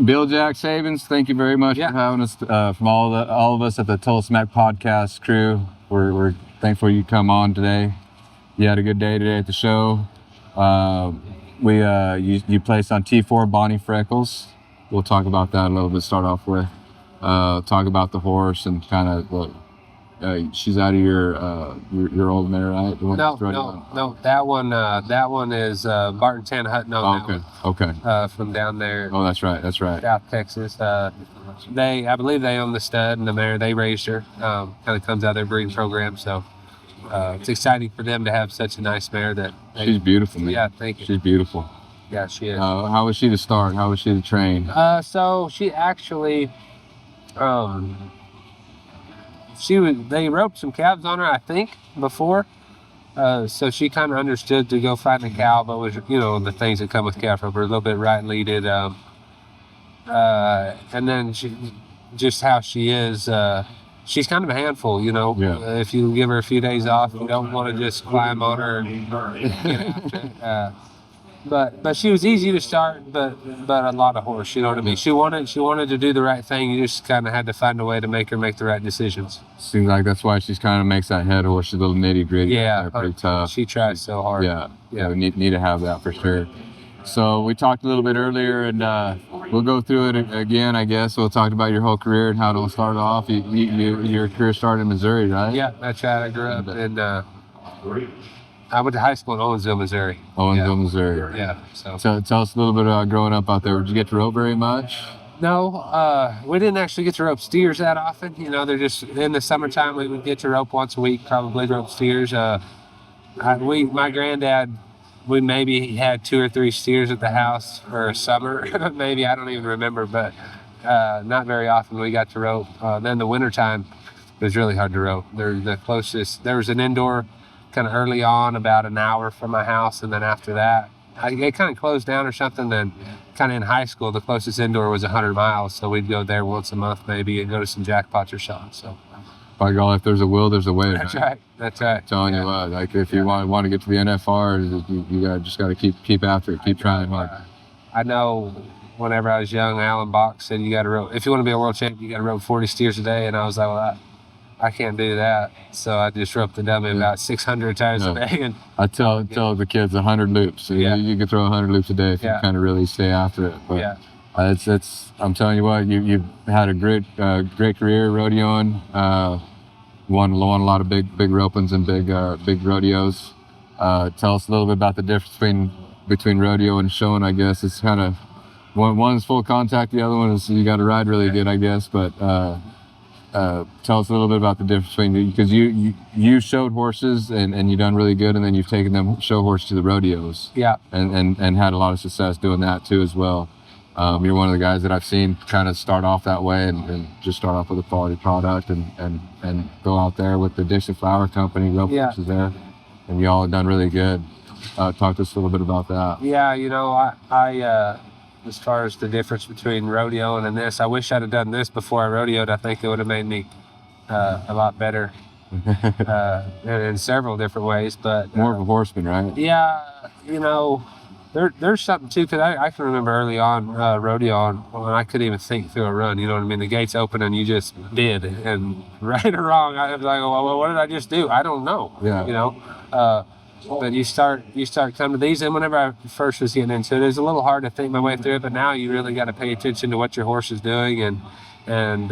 Bill, Jack, Saebens, thank you very much for having us. From all of us at the Tolleson-Mack podcast crew, we're thankful you come on today. You had a good day today at the show. You placed on T4 Bonnie Freckles. We'll talk about that a little bit. Start off with talk about the horse and kind of she's out of your old mare, right? No. That one is Barton Tan Hutton. Okay. From down there. Oh, that's right. South Texas. I believe they own the stud and the mare. They raised her. Kind of comes out of their breeding program. So it's exciting for them to have such a nice mare. She's beautiful, man. Yeah, thank you. She's beautiful. Yeah, she is. How was she to start? How was she to train? So she actually, they roped some calves on her, I think, before. So she kind of understood to go find a cow, but was, the things that come with calf rope, a little bit right leaded. And then just how she is, she's kind of a handful, If you give her a few days off, you don't want to just climb on her and get after it. But she was easy to start, but a lot of horse. You know what I mean? She wanted to do the right thing. You just kind of had to find a way to make her make the right decisions. Seems like that's why she's kind of makes that head horse. She's a little nitty gritty. Yeah, pretty tough. She tries so hard. Yeah. We need to have that for sure. So we talked a little bit earlier, and we'll go through it again, I guess. We'll talk about your whole career and how it all started off. Your career started in Missouri, right? Yeah, that's right. I grew up in. I went to high school in Owensville, Missouri. Missouri. Yeah. So tell us a little bit about growing up out there. Did you get to rope very much? No, we didn't actually get to rope steers that often. They're just in the summertime. We would get to rope once a week, probably rope steers. My granddad, we maybe had 2 or 3 steers at the house for a summer. Maybe, I don't even remember, but not very often we got to rope. Then the wintertime, it was really hard to rope. The closest, there was an indoor kind of early on, about an hour from my house, and then after that, it kind of closed down or something. Then kind of in high school, the closest indoor was 100 miles, so we'd go there once a month maybe and go to some jackpots or something. So by God, if there's a will, there's a way. That's right. Telling you what, like if you want to get to the NFR, you just got to keep after it, keep trying hard. I know whenever I was young, Alan Bach said you got to rope. If you want to be a world champion, you got to rope 40 steers a day, and I was like, well, I can't do that. So I just roped the dummy about 600 times a day. And I tell the kids 100 loops. So you can throw 100 loops a day if you kind of really stay after it. But it's I'm telling you what, you've had a great career rodeoing. Won a lot of big ropings and big rodeos. Tell us a little bit about the difference between rodeo and showing. I guess it's kind of one's full contact, the other one is you got to ride really good, I guess. But tell us a little bit about the difference between, because you showed horses and you done really good, and then you've taken them show horse to the rodeos. Yeah. And had a lot of success doing that too as well. You're one of the guys that I've seen kind of start off that way and just start off with a quality product and go out there with the Dixon Flower Company, rope horses there, and you all have done really good. Talk to us a little bit about that. Yeah, I as far as the difference between rodeoing and this, I wish I'd have done this before I rodeoed. I think it would have made me a lot better in several different ways. But more of a horseman, right? Yeah, there's something too, because I can remember early on rodeo when I couldn't even think through a run. You know what I mean? The gates open and you just did, and right or wrong, I was like, well, what did I just do? I don't know. Yeah. But you start coming to these, and whenever I first was getting into it, it was a little hard to think my way through it. But now you really got to pay attention to what your horse is doing and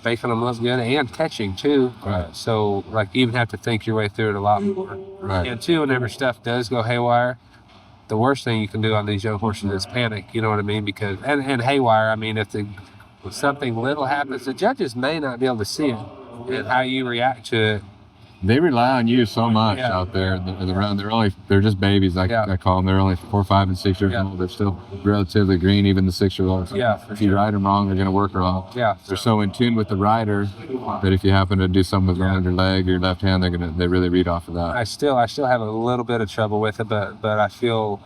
making them look good and catching too. Right. So like you even have to think your way through it a lot more. Right. And two, whenever stuff does go haywire, the worst thing you can do on these young horses is panic. You know what I mean? Because and haywire, I mean, if something little happens, the judges may not be able to see it and how you react to it. They rely on you so much out there in the round. They're just babies, I call them. They're only 4, 5, and 6 years old. They're still relatively green, even the 6-year-olds. Yeah. If you ride them wrong, they're going to work wrong. Yeah. They're so in tune with the rider that if you happen to do something with your leg or your left hand, they really read off of that. I still have a little bit of trouble with it, but I feel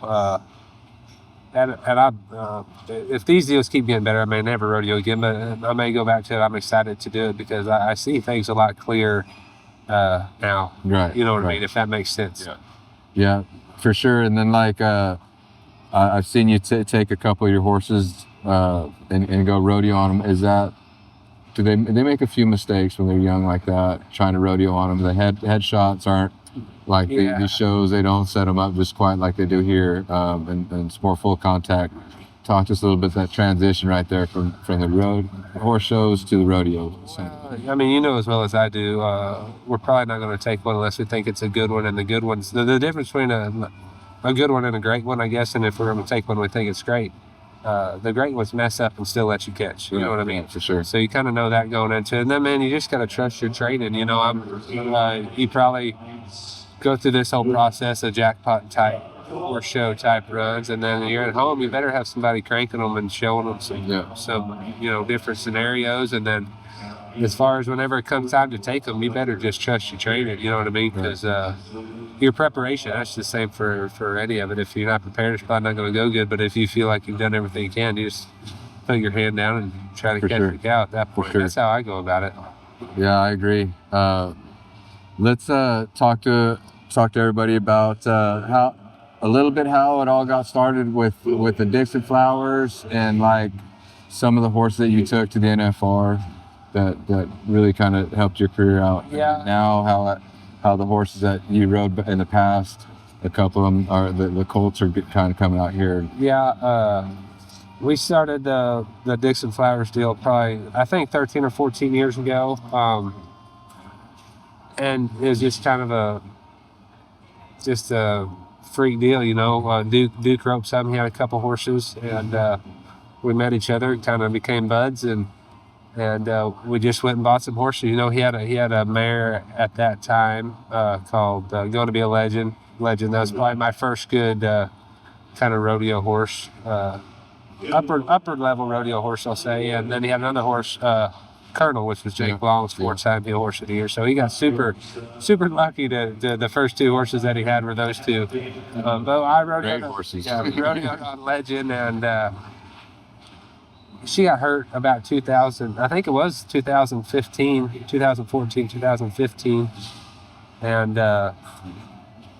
if these deals keep getting better, I may never rodeo again, but I may go back to it. I'm excited to do it because I see things a lot clearer now. Right. You know what I mean? If that makes sense. Yeah, for sure. And then I've seen you take a couple of your horses and go rodeo on them, is that, they make a few mistakes when they're young like that, trying to rodeo on them. The head shots aren't like these shows. They don't set them up just quite like they do here, and it's more full contact. Talk to us a little bit that transition right there from the horse shows to the rodeo. I mean, you know as well as I do, we're probably not going to take one unless we think it's a good one. And the good ones, the difference between a good one and a great one, I guess, and if we're going to take one we think it's great, the great ones mess up and still let you catch. You know what I mean? For sure. So you kind of know that going into it. And then, man, you just got to trust your training. You know, you probably go through this whole process of jackpot type or show type runs, and then you're at home, you better have somebody cranking them and showing them some you know, different scenarios. And then as far as whenever it comes time to take them, you better just trust your training. You know what I mean? Because your preparation, that's the same for any of it. If you're not prepared, it's probably not going to go good. But if you feel like you've done everything you can, you just put your hand down and try to catch the cow at that point. That's how I go about it. Yeah, I agree. Let's talk to everybody about how it all got started with the Dixon Flowers, and like some of the horses that you took to the NFR that really kind of helped your career out. Yeah. And now how the horses that you rode in the past, a couple of them are the colts are kind of coming out here. Yeah. We started the Dixon Flowers deal probably, I think, 13 or 14 years ago. And it was just kind of a freak deal, you know. Duke roped some. He had a couple horses, and we met each other and kind of became buds, and we just went and bought some horses. You know, he had a mare at that time called Going to Be a Legend. That was probably my first good kind of rodeo horse, upper level rodeo horse, I'll say. And then he had another horse, Colonel, which was Jake Long's four-time Deal Horse of the Year. So he got super lucky to the first two horses that he had were those two. But I rode on Legend, and she got hurt about 2000. I think it was 2014, 2015, and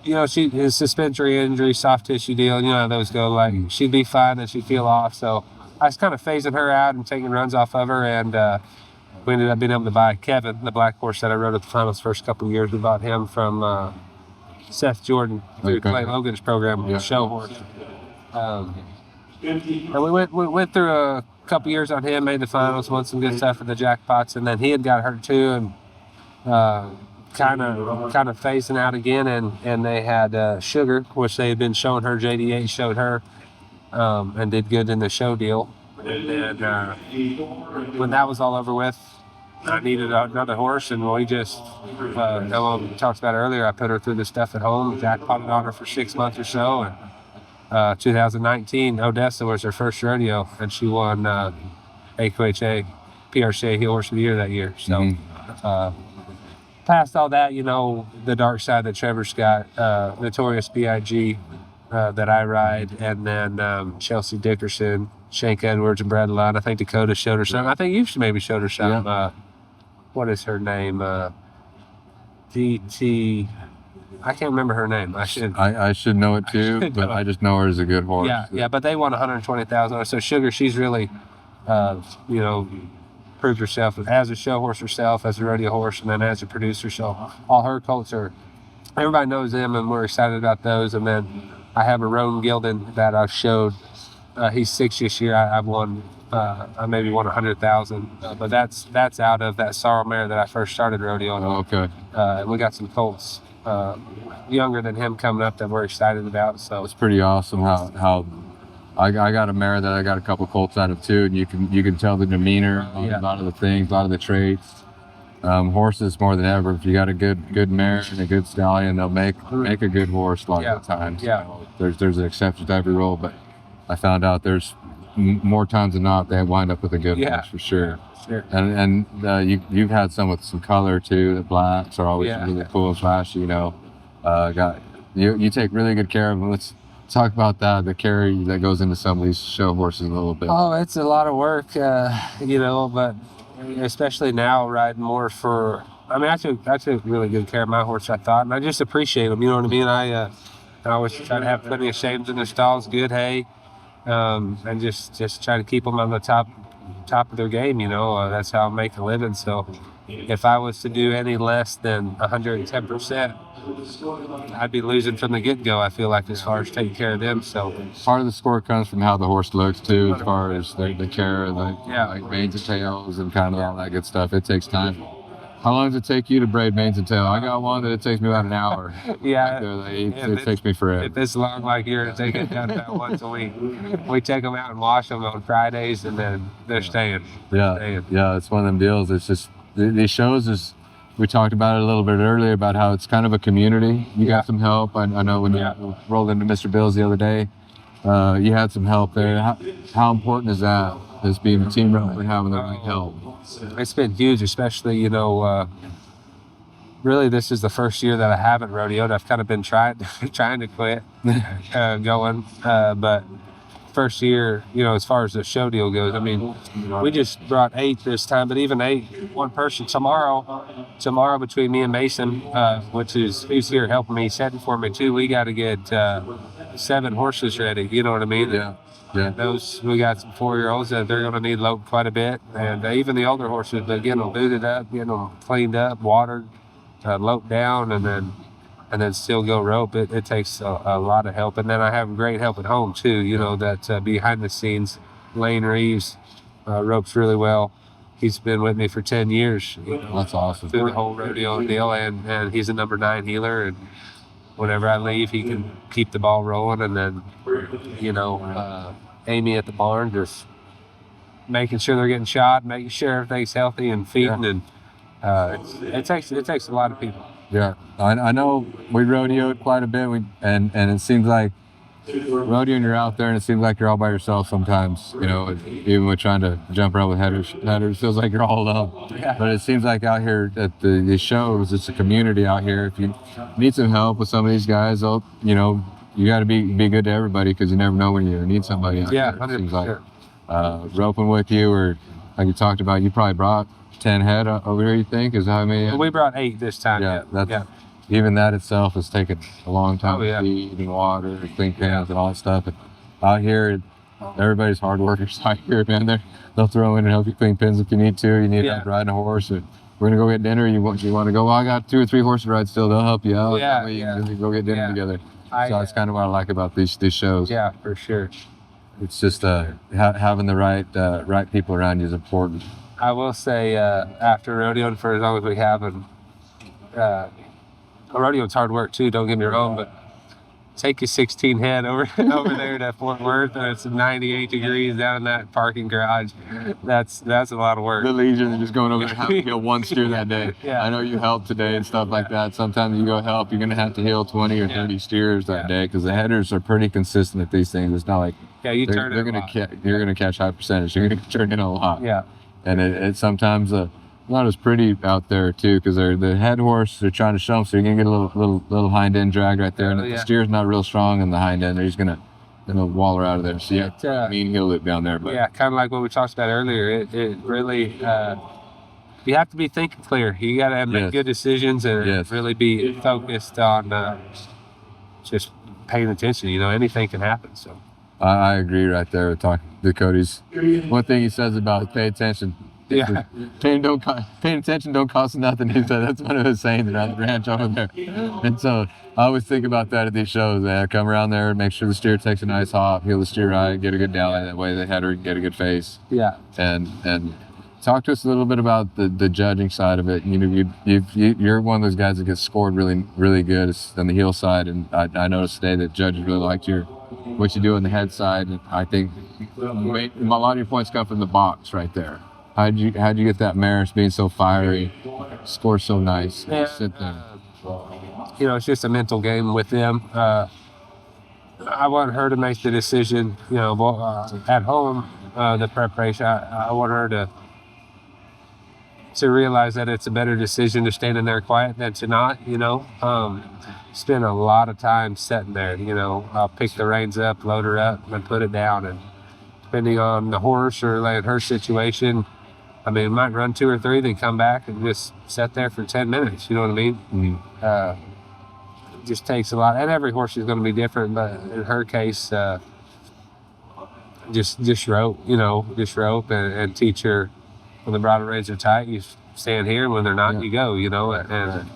you know, his suspensory injury, soft tissue deal. You know how those go. Like, she'd be fine, then she'd feel off. So I was kind of phasing her out and taking runs off of her, and we ended up being able to buy Kevin, the black horse that I rode at the finals first couple of years. We bought him from Seth Jordan through Clay Logan's program, show horse. And we went through a couple years on him, made the finals, won some good stuff in the jackpots, and then he had got hurt too, and kind of phasing out again. And they had Sugar, which they had been showing her. JD8 showed her, and did good in the show deal. And then when that was all over with, I needed another horse, and we just, Ella talked about earlier, I put her through the stuff at home, jackpotted on her for 6 months or so, and 2019, Odessa was her first rodeo, and she won AQHA, PRCA Heel Horse of the Year that year. So past all that, you know, the dark side that Trevor's got, Notorious B.I.G. That I ride, and then Chelsea Dickerson, Shank Edwards, and Brad Lund. I think Dakota showed her some. I think you maybe showed her some. Yeah. What is her name? DT. I can't remember her name. I should know it too, but I just know her as a good horse. Yeah. But they won $120,000. So Sugar, she's really, you know, proved herself as a show horse herself, as a rodeo horse, and then as a producer. So all her colts are, everybody knows them, and we're excited about those. And then I have a Roan Gilden that I showed. He's 6 this year. I've won. I maybe won 100,000, but that's out of that sorrel mare that I first started rodeo on. Oh, okay. And we got some colts younger than him coming up that we're excited about. So it's pretty awesome how I got a mare that I got a couple colts out of too, and you can tell the demeanor, a lot of the things, a lot of the traits. Horses more than ever. If you got a good mare and a good stallion, they'll make a good horse a lot of the times. Yeah. There's an exception to every rule, but I found out there's more times than not they wind up with a good horse for sure. Sure. And you've had some with some color too. The blacks are always really cool and flashy. You know, you take really good care of them. Let's talk about that. The care that goes into some of these show horses a little bit. Oh, it's a lot of work, you know, but especially now riding more for. I mean, I took really good care of my horse, I thought, and I just appreciate them. You know what I mean? I always try to have plenty of Saebens in their stalls, good hay. and just try to keep them on the top of their game. That's how I make a living. So if I was to do any less than 110%, I'd be losing from the get-go, I feel like, as far as taking care of them. So part of the score comes from how the horse looks too, as far as the care, like manes and tails and kind of all that good stuff. It takes time. How long does it take you to braid manes and tail? I got one that it takes me about an hour. It takes me forever. If it's long like yours, they get done about once a week. We take them out and wash them on Fridays, and then they're staying. Yeah, it's one of them deals. It's just these shows is. We talked about it a little bit earlier about how it's kind of a community. You got some help. I know when you rolled into Mr. Bill's the other day, you had some help there. How important is that, as being a team rope and having the right help? It's been huge, especially, really this is the first year that I haven't rodeoed. I've kind of been trying to quit going, but first year, as far as the show deal goes, I mean, we just brought 8 this time, but even 8, one person tomorrow between me and Mason, who's here helping me, setting for me too. We got to get 7 horses ready. You know what I mean? Yeah. Those, we got some 4-year-olds that they're going to need lope quite a bit, and even the older horses, but getting them booted up, getting them cleaned up, watered, lope down, and then still go rope. It takes a lot of help. And then I have great help at home too, that behind the scenes, Lane Reeves ropes really well. He's been with me for 10 years. That's awesome. Through the whole rodeo deal, and he's a number 9 healer, and whenever I leave, he can keep the ball rolling. And then, Amy at the barn, just making sure they're getting shot, making sure everything's healthy and feeding, and it takes a lot of people. Yeah, I know we rodeoed quite a bit, and it seems like rodeoing, you're out there and it seems like you're all by yourself sometimes, even with trying to jump around with headers, it feels like you're all alone. Yeah. But it seems like out here at the shows, it's a community out here. If you need some help with some of these guys, you got to be good to everybody, because you never know when you need somebody out here. It seems like roping with you, or like you talked about, you probably brought 10 head over here, you think? Is how many? Well, we brought 8 this time. Even that itself has taken a long time to feed and water and clean pans and all that stuff. And out here, everybody's hard workers out here, man. They'll throw in and help you clean pins if you need to. You need help riding a horse, or we're gonna go get dinner. You want to go? Well, I got 2 or 3 horses to ride still. They'll help you out. You can go get dinner together. So that's kind of what I like about these shows. Yeah, for sure. It's just having the right people around you is important. I will say, after rodeoing for as long as we have, and rodeo's hard work too, don't get me wrong, but take your 16 head over there to Fort Worth, and it's 98 degrees down in that parking garage. That's a lot of work. A little easier than just going over there and having to heal 1 steer that day. I know you helped today and stuff like that. Sometimes you go help, you're going to have to heal 20 or 30 steers that day, because the headers are pretty consistent at these things. It's not like you're going to catch high percentage. You're going to turn in a lot. And it's sometimes not as pretty out there too, because the head horse, they're trying to show them, so you're gonna get a little hind end drag right there, and if the steer's not real strong in the hind end, they're just gonna waller out of there. So mean heel loop down there. But kind of like what we talked about earlier. It really you have to be thinking clear. You got to make good decisions and really be focused on just paying attention. Anything can happen. So I agree right there with talking to Cody's. One thing he says about pay attention. Paying attention don't cost nothing. He said that's one of his sayings around the ranch over there. And so I always think about that at these shows. I come around there and make sure the steer takes a nice hop, heel the steer right, get a good dally. That way the header can get a good face. And talk to us a little bit about the judging side of it. You're one of those guys that gets scored really, really good on the heel side. And I noticed today that judges really liked what you do on the head side. And I think a lot of your points come from the box right there. How'd you get that mare being so fiery, score so nice, sit there? It's just a mental game with them. I want her to make the decision, at home, the preparation. I want her to realize that it's a better decision to stand in there quiet than to not, spend a lot of time sitting there, I'll pick the reins up, load her up, and put it down. And depending on the horse or like her situation, might run 2 or 3, then come back and just sit there for 10 minutes. You know what I mean? Mm-hmm. It just takes a lot. And every horse is going to be different, but in her case, just rope, just rope and teach her when the bridle reins are tight, you stand here, and when they're not, you go, and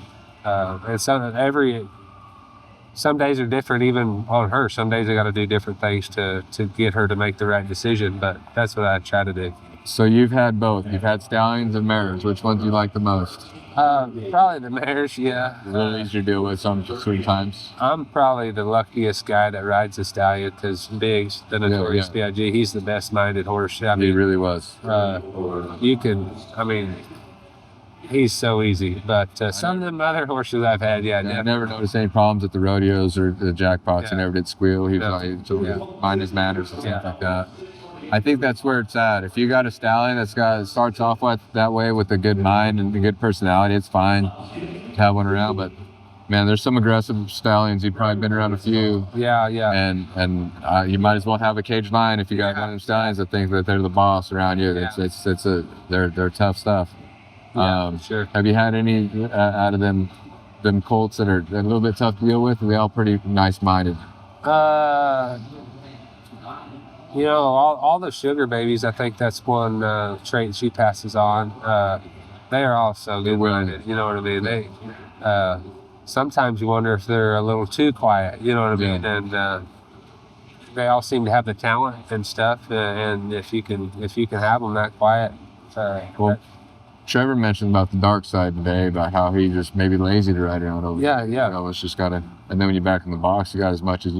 some days are different even on her. Some days I got to do different things to get her to make the right decision, but that's what I try to do. So you've had both. You've had stallions and mares. Which ones do you like the most? Probably the mares, yeah. A little easier to deal with sometimes. I'm probably the luckiest guy that rides a stallion because Biggs, the notorious B.I.G., he's the best-minded horse. I mean, he really was. He's so easy. But some of them other horses I've had, I never noticed any problems at the rodeos or the jackpots. He never did squeal. He was mind his manners and stuff like that. I think that's where it's at. If you got a stallion starts off that way with a good mind and a good personality, it's fine to have one around. But man, there's some aggressive stallions. You've probably been around a few. Yeah. And you might as well have a cage line if you got one of them stallions that think that they're the boss around you. They're tough stuff. Sure. Have you had any out of them colts that are a little bit tough to deal with? Are they all pretty nice-minded? All the sugar babies, I think that's one trait she passes on. They are all so good-minded, you know what I mean? They sometimes you wonder if they're a little too quiet, you know what I mean? And they all seem to have the talent and stuff. And if you can have them that quiet, Trevor mentioned about the dark side today, about how he just maybe lazy to ride around over. Yeah. It's just and then when you're back in the box, you got as much as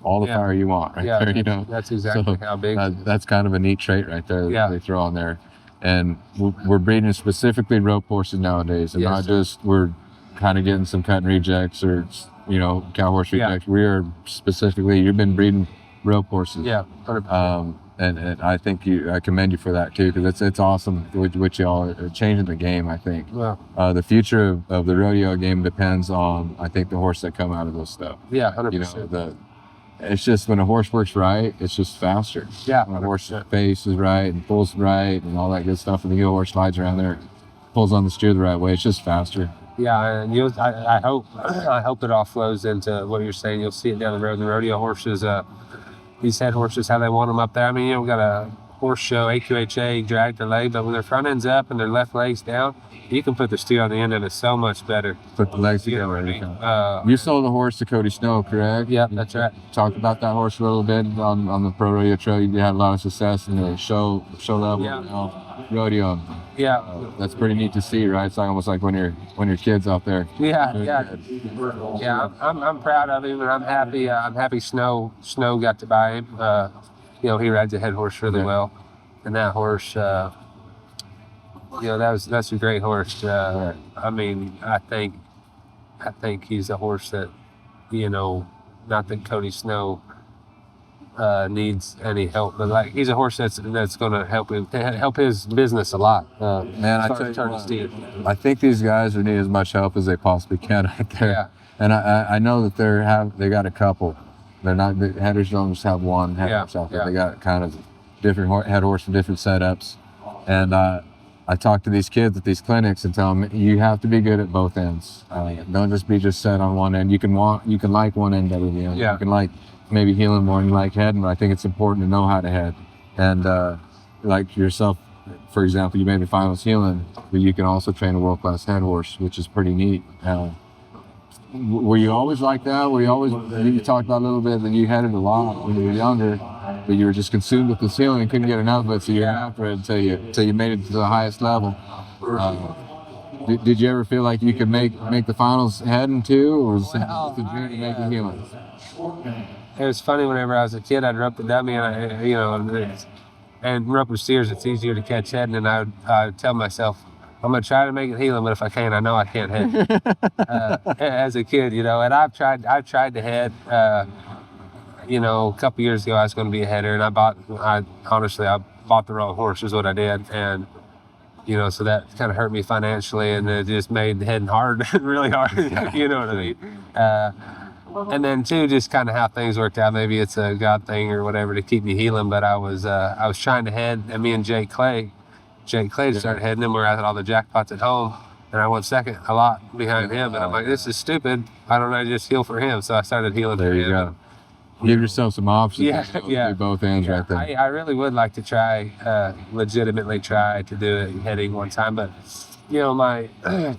all the fire you want right there. That's exactly how big. That's kind of a neat trait right there that they throw on there. And we're breeding specifically rope horses nowadays, and not just we're kind of getting some cut and rejects or cow horse rejects. We are specifically, you've been breeding rope horses. Yeah, 100%. And I think I commend you for that too, because it's awesome what y'all are changing the game. I think the future of the rodeo game depends on, I think, the horse that come out of those stuff. Yeah, 100%. It's just when a horse works right, it's just faster. Yeah, when a horse's face is right and pulls right and all that good stuff, and the heel horse slides around there, pulls on the steer the right way, it's just faster. Yeah, and I hope it all flows into what you're saying. You'll see it down the road. The rodeo horses. These head horses, how they want them up there. I mean, we got a horse show, AQHA, drag their leg, but when their front end's up and their left leg's down, you can put the steer on the end and it's so much better. Put the legs together. You sold a horse to Cody Snow, correct? Yeah, that's right. Talk about that horse a little bit on the pro rodeo trail. You had a lot of success in the show level, rodeo. Yeah, that's pretty neat to see, right? It's almost like when your kid's out there. Yeah. I'm proud of him, and I'm happy. I'm happy Snow got to buy him. He rides a head horse really well, and that horse, that's a great horse. I mean, I think he's a horse that, not that Cody Snow needs any help, but he's a horse that's going to help his business a lot. Man, I tell you, I think these guys need as much help as they possibly can out there. Yeah. And I know that they got a couple. They're not, the headers don't just have one head horse out there. Yeah. They got kind of different head horse and different setups. And I talk to these kids at these clinics and tell them you have to be good at both ends. Don't just be set on one end. You can like one end better than the other. Yeah. You can like maybe heeling more than you like heading, but I think it's important to know how to head. And like yourself, for example, you made the finals heeling, but you can also train a world-class head horse, which is pretty neat. Were you always like that? You talked about a little bit that you headed a lot when you were younger, but you were just consumed with the heeling and couldn't get enough of it, so you're after it until you made it to the highest level. Did you ever feel like you could make the finals heading too, or was it the dream to make the heeling? It was funny. Whenever I was a kid, I'd rope the dummy, and rope with steers, it's easier to catch heading, and I would tell myself, I'm gonna try to make it heeling, but if I can't, I know I can't head. As a kid, and I've tried to head. A couple years ago, I was going to be a header, and I bought the wrong horse, is what I did, and so that kind of hurt me financially, and it just made heading hard, really hard. You know what I mean? And then too, just kind of how things worked out. Maybe it's a God thing or whatever to keep me heeling. But I was trying to head, and me and Jake Clay started heading him. We're at all the jackpots at home, and I went second a lot behind him. And I'm like, this is stupid. Why don't I just heel for him? So I started heeling for him. There you go. Give yourself some options. Yeah. Do both ends right there. I really would like to try, legitimately try to do it heading one time, but my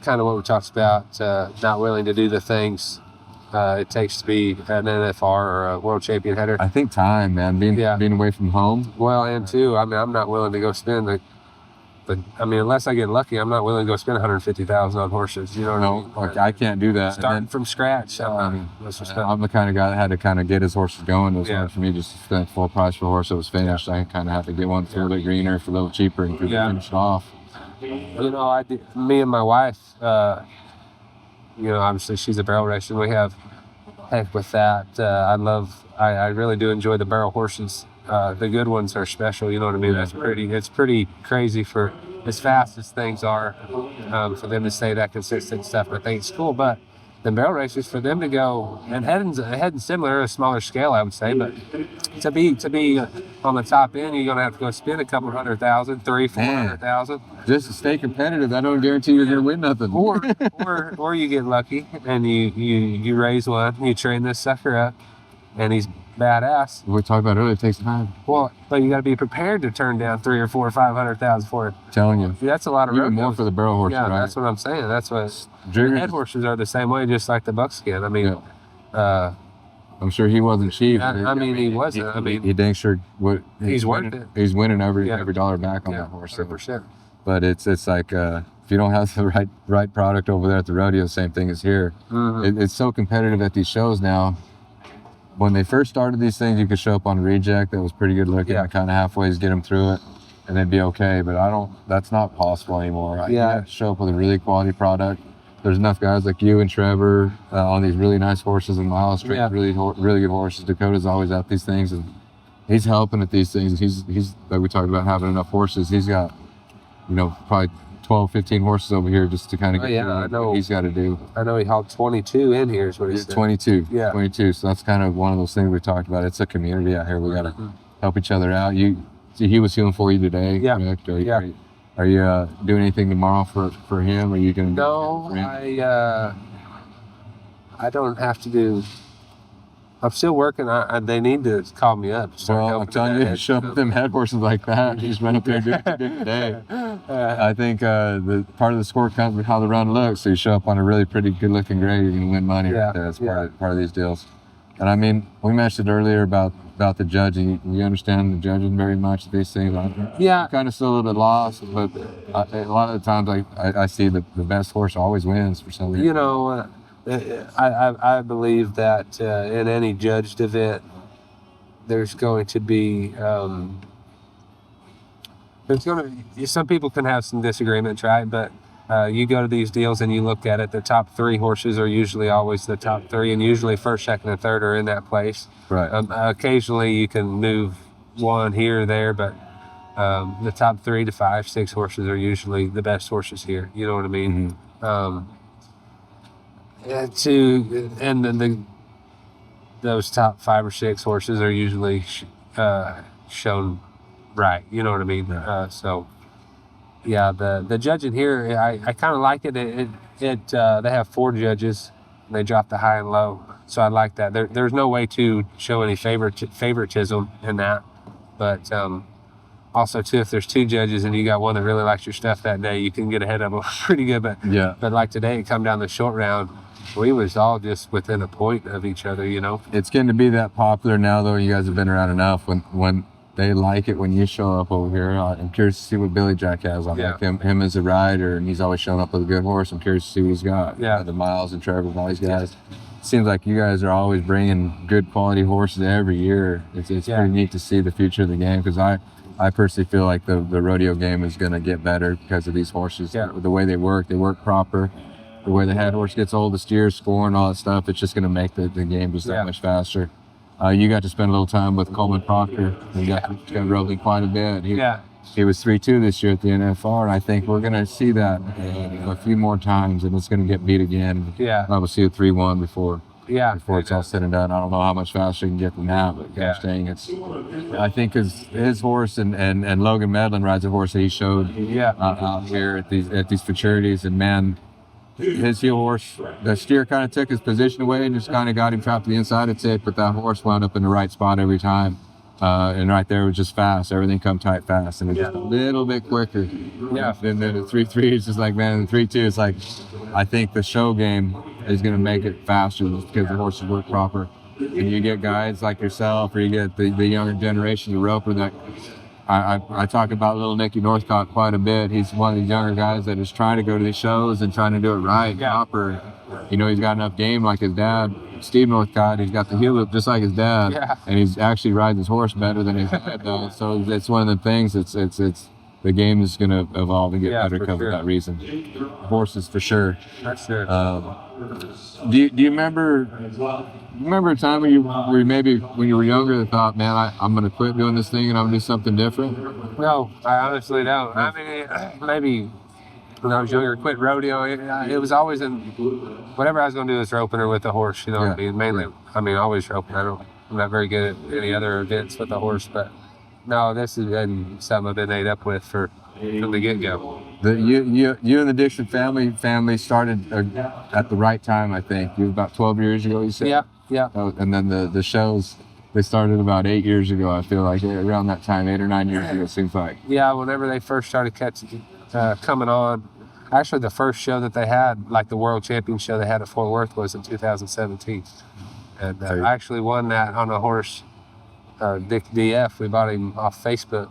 kind of what we talked about, not willing to do the things it takes to be an NFR or a world champion header. I think time, man, being away from home. Well, and two, I mean, I'm not willing to go spend unless I get lucky, I'm not willing to go spend $150,000 on horses. You know what I mean? Like I can't do that. Starting from scratch. I'm the kind of guy that had to kind of get his horses going. It was hard for me just to spend full price for a horse that was finished. I kind of had to get one for a little bit greener, for a little cheaper, and finish it off. Me and my wife, obviously she's a barrel racer, and we have heck with that. I really do enjoy the barrel horses. The good ones are special, you know what I mean? It's pretty crazy for as fast as things are, for them to stay that consistent stuff. I think it's cool, but the barrel racers, for them to go, and heading similar, a smaller scale, I would say, but to be on the top end, you're gonna have to go spend a couple $100,000, $400,000. Just to stay competitive, I don't guarantee you're gonna win nothing. Or you get lucky and you raise one, you train this sucker up, and he's badass. We talked about earlier, it takes time. Well, but you got to be prepared to turn down $300,000 or $500,000 for it. Telling you, that's a lot of even more for the barrel horse. Yeah, right? That's what I'm saying. That's what the head horses are the same way, just like the buckskin. I mean, I'm sure he wasn't cheap. He wasn't. He dang sure he's worth it. He's winning every dollar back on that horse. 100%. But it's like if you don't have the right product over there at the rodeo, same thing as here. Mm-hmm. It's so competitive at these shows now. When they first started these things, you could show up on a reject that was pretty good looking, and kind of halfway get them through it, and they'd be okay. But that's not possible anymore. You have to show up with a really quality product. There's enough guys like you and Trevor on these really nice horses, and Miles trains really good horses. Dakota's always at these things, and he's helping at these things. He's like we talked about having enough horses. He's got, probably 12, 15 horses over here just to kind of get through what he's got to do. I know he hauled 22 in here is what he said. 22. Yeah. 22. So that's kind of one of those things we talked about. It's a community out here. We got to help each other out. He was healing for you today. Yeah. Correct? Are you doing anything tomorrow for him? Are you going to do I don't have to do. I'm still working. They need to call me up. Well, I'm telling you, show up them head horses like that. You just run up there and do it today. I think the part of the score comes with how the run looks. So you show up on a really pretty good-looking grade, you're going to win money right there. That's part of these deals. And I mean, we mentioned earlier about the judging. You understand the judging very much. These things. Yeah. Kind of still a little bit lost, but a lot of the times I see the best horse always wins for some reason. I believe that in any judged event, there's going to be some people can have some disagreements, right? But you go to these deals and you look at it, the top three horses are usually always the top three, and usually first, second, and third are in that place. Right. Occasionally you can move one here or there, but the top 3 to 5, 6 horses are usually the best horses here. You know what I mean? Mm-hmm. Those top 5 or 6 horses are usually shown right. You know what I mean? Yeah. The judging here, I kind of like it. They have 4 judges, and they drop the high and low. So I like that. There's no way to show any favoritism in that. But also too, if there's 2 judges and you got one that really likes your stuff that day, you can get ahead of them pretty good. But like today, it come down the short round, we was all just within a point of each other. It's getting to be that popular now, though. You guys have been around enough. When they like it when you show up over here. I'm curious to see what Billy Jack has on him as a rider, and he's always showing up with a good horse. I'm curious to see what he's got. The Miles and Trevor and all these guys. Seems like you guys are always bringing good quality horses every year. It's pretty neat to see the future of the game, because I personally feel like the rodeo game is going to get better because of these horses. The way they work proper. The way the head horse gets old, the steers scoring, all that stuff, it's just going to make the game just that much faster. You got to spend a little time with Coleman Proctor. You got rolling quite a bit. He was 3-2 this year at the NFR, and I think we're going to see that a few more times, and it's going to get beat again. We'll see a 3-1 before it's all said and done. I don't know how much faster you can get than that, but gosh dang, I think his horse and Logan Medlin rides a horse that he showed out here at these futurities, and man, his heel horse, the steer kind of took his position away and just kind of got him trapped to the inside of tick, but that horse wound up in the right spot every time. And right there was just fast. Everything come tight fast, and it's just a little bit quicker. Than the 3-3. It's just like, man, the 3-2. It's like, I think the show game is going to make it faster just because the horses work proper. And you get guys like yourself, or you get the younger generation of roper that I talk about little Nicky Northcott quite a bit. He's one of these younger guys that is trying to go to these shows and trying to do it right, proper. You know, he's got enough game like his dad, Steve Northcott. He's got the heel loop just like his dad, and he's actually riding his horse better than his dad does. So it's one of the things. It's the game is going to evolve and get better because of that reason. Horses for sure. That's sure. Do you remember a time when you were younger that thought, man, I'm going to quit doing this thing and I'm going to do something different? No, I honestly don't. I mean, maybe when I was younger, quit rodeo. It was always in whatever I was going to do was roping or with the horse. You know what I mean? Mainly, I mean, always roping. I'm not very good at any other events with the horse, but no, this has been something I've been ate up with from the get-go. You and the Dixon family started at the right time, I think. It was about 12 years ago, you said? Yeah. And then the shows, they started about 8 years ago, I feel like, around that time, 8 or 9 years ago, it seems like. Yeah, whenever they first started coming on, actually the first show that they had, like the World Champion show they had at Fort Worth, was in 2017. And I actually won that on a horse, Dick DF. We bought him off Facebook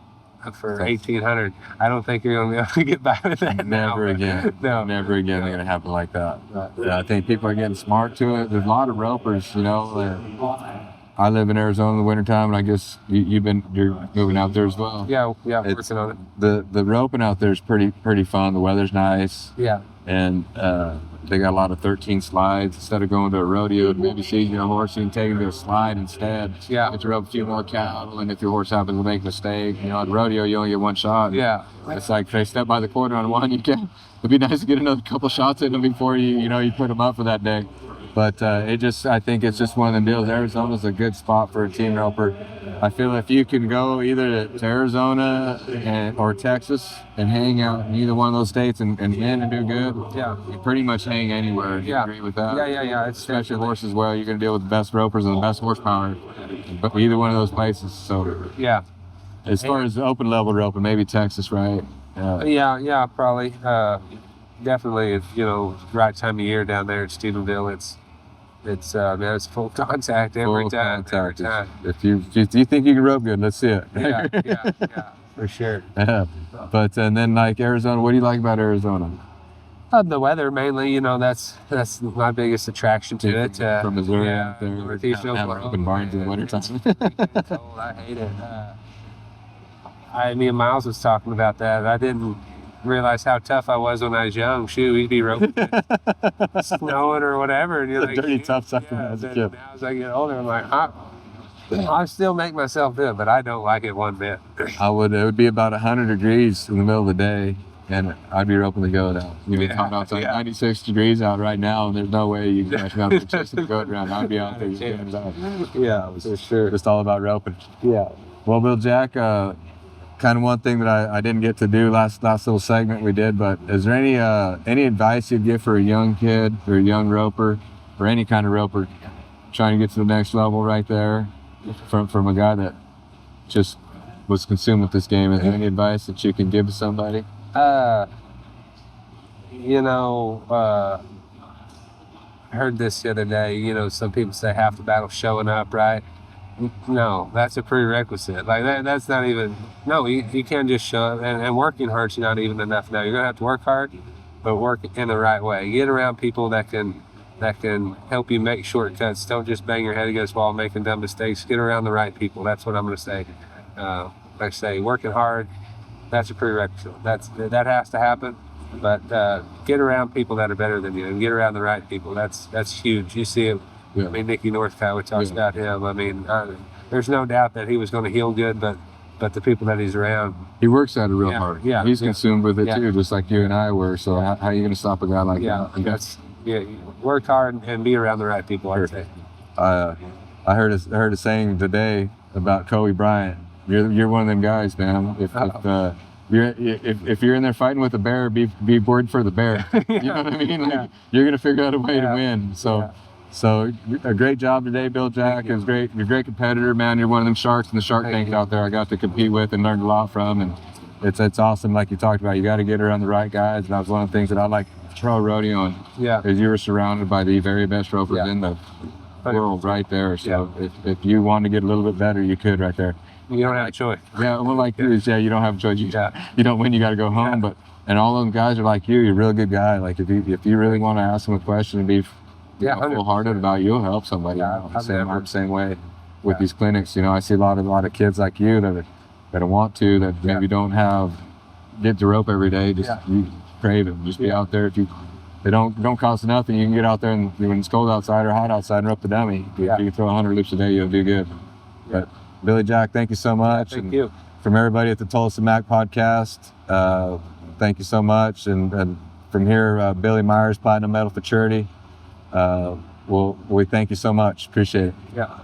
for $1,800. I don't think you're going to be able to get by with that Never now. again. No. Never again they're going to happen like that. I think people are getting smart to it. There's a lot of ropers, you know. I live in Arizona in the wintertime, and I guess you're moving out there as well. Yeah, working on it. The roping out there is pretty fun. The weather's nice. Yeah. And they got a lot of 13 slides. Instead of going to a rodeo and maybe seizing a horse, you can take them to a slide instead. Yeah. Get to rope a few more cattle, and if your horse happens to make a mistake, you know, at rodeo you only get one shot. Yeah. It's like if they step by the corner on one, you can. It'd be nice to get another couple shots in them before you put them up for that day. But I think it's just one of them deals. Arizona's a good spot for a team roper. I feel if you can go either to Arizona or Texas and hang out in either one of those states and win and do good, you pretty much hang anywhere. You agree with that? Yeah. It's especially horses where you're going to deal with the best ropers and the best horsepower, but either one of those places. So as far as open level roping, maybe Texas, right? Yeah, probably. Definitely, right time of year down there in Stephenville, it's full contact every time. If you think you can rope good, let's see it. Yeah, for sure. But and then like Arizona, what do you like about Arizona? The weather mainly. That's my biggest attraction to it. From Missouri, Northeast Oklahoma. Open barns in the wintertime. I hate it. Me and Miles was talking about that. I didn't realize how tough I was when I was young. Shoot, we'd be roping snowing or whatever, and you're like, dirty tough stuff as a kid. Now as I get older, I'm like, I still make myself do it, but I don't like it one bit. It would be about 100 degrees in the middle of the day, and I'd be roping the goat out. It's like 96 degrees out right now, and there's no way you can actually have to chase the goat around. I'd be out there just getting it out. Yeah, for sure. Just all about roping. Yeah. Well, Bill Jack, kind of one thing that I didn't get to do last little segment we did, but is there any advice you'd give for a young kid or a young roper or any kind of roper trying to get to the next level right there from a guy that just was consumed with this game? Is there any advice that you can give to somebody? I heard this the other day, some people say half the battle showing up, right? No, that's a prerequisite. Like that's not even. No, you can't just show up, and working hard's not even enough. Now you're gonna have to work hard, but work in the right way. Get around people that can help you make shortcuts. Don't just bang your head against the wall making dumb mistakes. Get around the right people. That's what I'm gonna say. Like I say, working hard, that's a prerequisite. That has to happen. But get around people that are better than you, and get around the right people. That's huge. You see it. Yeah. I mean, Nicky Northcott, we talked about him. I mean, there's no doubt that he was going to heal good, but the people that he's around. He works at it real hard. Yeah. He's consumed with it too, just like you and I were. So how are you going to stop a guy like that? Work hard and be around the right people, I'd say. I heard a saying today about Kobe Bryant. You're one of them guys, man. if you're in there fighting with a bear, be bored for the bear. You know what I mean? Like, you're gonna figure out a way to win. So a great job today, Bill Jack. It was great. You're a great competitor, man. You're one of them sharks in the shark tank out there I got to compete with and learned a lot from. And it's awesome, like you talked about. You got to get around the right guys. And that was one of the things that I like to throw rodeo on. Is you were surrounded by the very best ropers in the world right there. So if you want to get a little bit better, you could right there. You don't have a choice. Yeah, well, like Cruz, you don't have a choice. You don't win, you got to go home. But and all them guys are like you. You're a real good guy. Like if you really want to ask them a question and be full-hearted about it, you'll help somebody. I'm the same way with these clinics. You know, I see a lot of kids like you that want to, that maybe don't get to rope every day. Just you crave it. Just be out there. If they don't cost nothing, you can get out there and when it's cold outside or hot outside and rope the dummy. If you can throw 100 loops a day, you'll do good. But Billy Jack, thank you so much. Thank you. From everybody at the Tolleson-Mack podcast, thank you so much. And from here, Billy Myers, Platinum Medal Futurity. We thank you so much. Appreciate it. Yeah.